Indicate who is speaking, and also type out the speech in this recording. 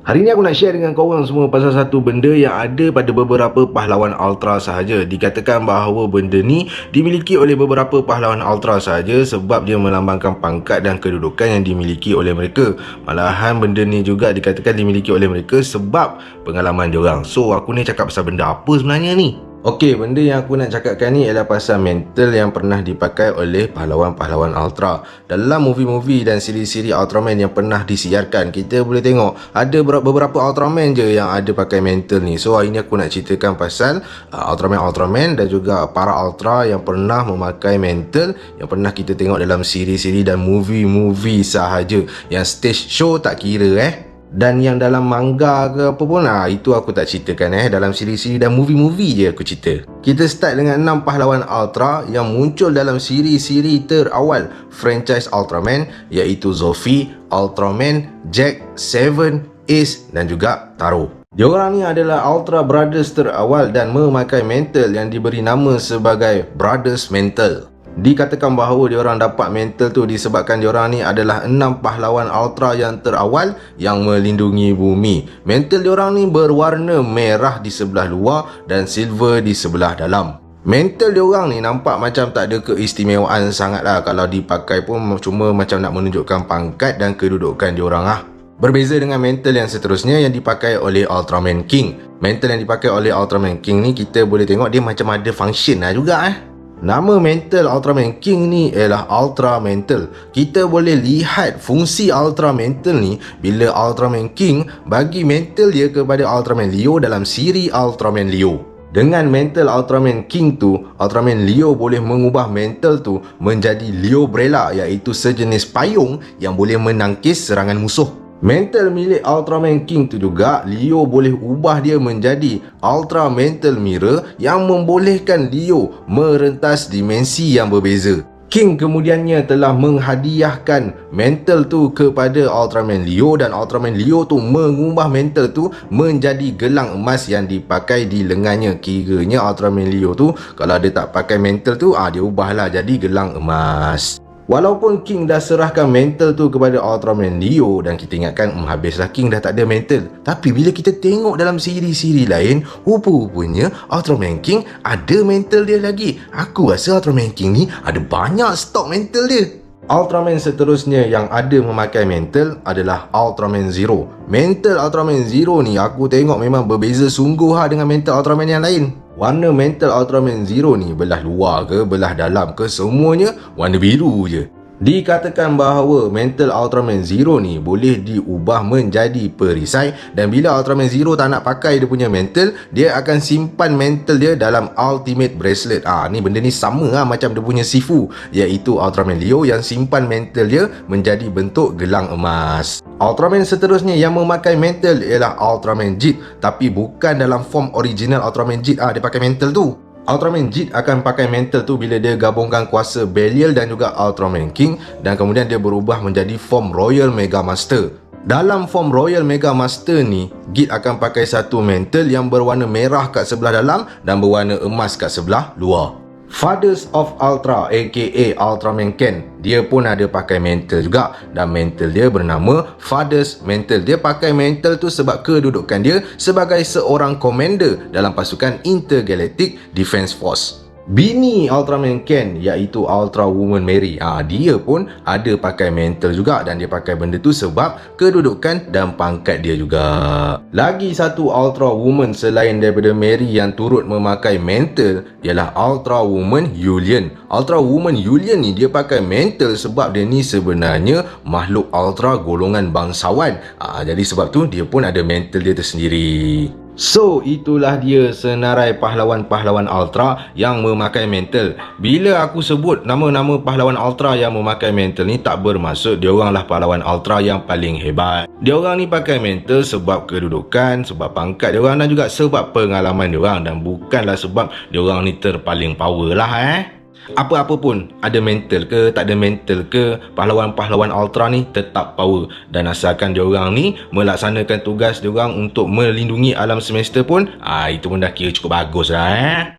Speaker 1: Hari ni aku nak share dengan korang semua pasal satu benda yang ada pada beberapa pahlawan Ultra sahaja. Dikatakan bahawa benda ni dimiliki oleh beberapa pahlawan Ultra sahaja sebab dia melambangkan pangkat dan kedudukan yang dimiliki oleh mereka. Malahan benda ni juga dikatakan dimiliki oleh mereka sebab pengalaman diorang. So aku ni cakap pasal benda apa sebenarnya ni? Okey, benda yang aku nak cakapkan ni ialah pasal mental yang pernah dipakai oleh pahlawan-pahlawan Ultra. Dalam movie-movie dan siri-siri Ultraman yang pernah disiarkan, kita boleh tengok ada beberapa Ultraman je yang ada pakai mental ni. So hari ni aku nak ceritakan pasal Ultraman dan juga para Ultra yang pernah memakai mental, yang pernah kita tengok dalam siri-siri dan movie-movie sahaja. Yang stage show tak kira dan yang dalam manga ke apa pun, itu aku tak ceritakan dalam siri-siri dan movie-movie je aku cerita. Kita start dengan 6 pahlawan Ultra yang muncul dalam siri-siri terawal franchise Ultraman, iaitu Zofie, Ultraman, Jack, Seven, Ace dan juga Taro. Diorang ni adalah Ultra Brothers terawal dan memakai mental yang diberi nama sebagai Brothers Mental. Dikatakan bahawa diorang dapat mental tu disebabkan diorang ni adalah 6 pahlawan Ultra yang terawal yang melindungi bumi. Mental diorang ni berwarna merah di sebelah luar dan silver di sebelah dalam. Mental diorang ni nampak macam tak ada keistimewaan sangat lah. Kalau dipakai pun cuma macam nak menunjukkan pangkat dan kedudukan diorang Berbeza dengan mental yang seterusnya yang dipakai oleh Ultraman King. Mental yang dipakai oleh Ultraman King ni kita boleh tengok dia macam ada function juga Nama mental Ultraman King ni ialah Ultra Mental. Kita boleh lihat fungsi Ultra Mental ni bila Ultraman King bagi mental dia kepada Ultraman Leo dalam siri Ultraman Leo. Dengan mental Ultraman King tu, Ultraman Leo boleh mengubah mental tu menjadi Leobrella, iaitu sejenis payung yang boleh menangkis serangan musuh. Mental milik Ultraman King tu juga, Leo boleh ubah dia menjadi Ultra Mental Mirror yang membolehkan Leo merentas dimensi yang berbeza. King kemudiannya telah menghadiahkan mental tu kepada Ultraman Leo dan Ultraman Leo tu mengubah mental tu menjadi gelang emas yang dipakai di lengannya. Kiranya Ultraman Leo tu kalau dia tak pakai mental tu, dia ubahlah jadi gelang emas. Walaupun King dah serahkan mental tu kepada Ultraman Leo dan kita ingatkan habislah King dah tak ada mental. Tapi bila kita tengok dalam siri-siri lain, rupa-rupanya Ultraman King ada mental dia lagi. Aku rasa Ultraman King ni ada banyak stok mental dia. Ultraman seterusnya yang ada memakai mental adalah Ultraman Zero. Mental Ultraman Zero ni aku tengok memang berbeza sungguh dengan mental Ultraman yang lain. Warna mental Ultraman Zero ni belah luar ke belah dalam ke, semuanya warna biru je. Dikatakan bahawa mental Ultraman Zero ni boleh diubah menjadi perisai dan bila Ultraman Zero tak nak pakai dia punya mental, dia akan simpan mental dia dalam Ultimate Bracelet. Ni benda ni sama macam dia punya Sifu, iaitu Ultraman Leo yang simpan mental dia menjadi bentuk gelang emas. Ultraman seterusnya yang memakai mental ialah Ultraman Jit, tapi bukan dalam form original Ultraman Jit dia pakai mental tu. Ultraman Jit akan pakai mental tu bila dia gabungkan kuasa Belial dan juga Ultraman King dan kemudian dia berubah menjadi form Royal Mega Master. Dalam form Royal Mega Master ni, Jit akan pakai satu mental yang berwarna merah kat sebelah dalam dan berwarna emas kat sebelah luar. Fathers of Ultra aka Ultraman Ken, dia pun ada pakai mental juga dan mental dia bernama Fathers Mental. Dia pakai mental tu sebab kedudukan dia sebagai seorang commander dalam pasukan Intergalactic Defense Force. Bini Ultraman Ken iaitu Ultra Woman Mary, dia pun ada pakai mental juga dan dia pakai benda tu sebab kedudukan dan pangkat dia juga. Lagi satu Ultra Woman selain daripada Mary yang turut memakai mental ialah Ultra Woman Yulian. Ultra Woman Yulian ni dia pakai mental sebab dia ni sebenarnya makhluk Ultra golongan bangsawan. Jadi sebab tu dia pun ada mental dia tersendiri. So itulah dia senarai pahlawan-pahlawan Ultra yang memakai mental. Bila aku sebut nama-nama pahlawan Ultra yang memakai mental ni, tak bermaksud dioranglah pahlawan Ultra yang paling hebat. Diorang ni pakai mental sebab kedudukan, sebab pangkat diorang dan juga sebab pengalaman diorang, dan bukanlah sebab diorang ni terpaling power lah Apa-apa pun, ada mental ke tak ada mental ke, pahlawan-pahlawan Ultra ni tetap power. Dan asalkan diorang ni melaksanakan tugas diorang untuk melindungi alam semesta pun, itu pun dah kira cukup bagus lah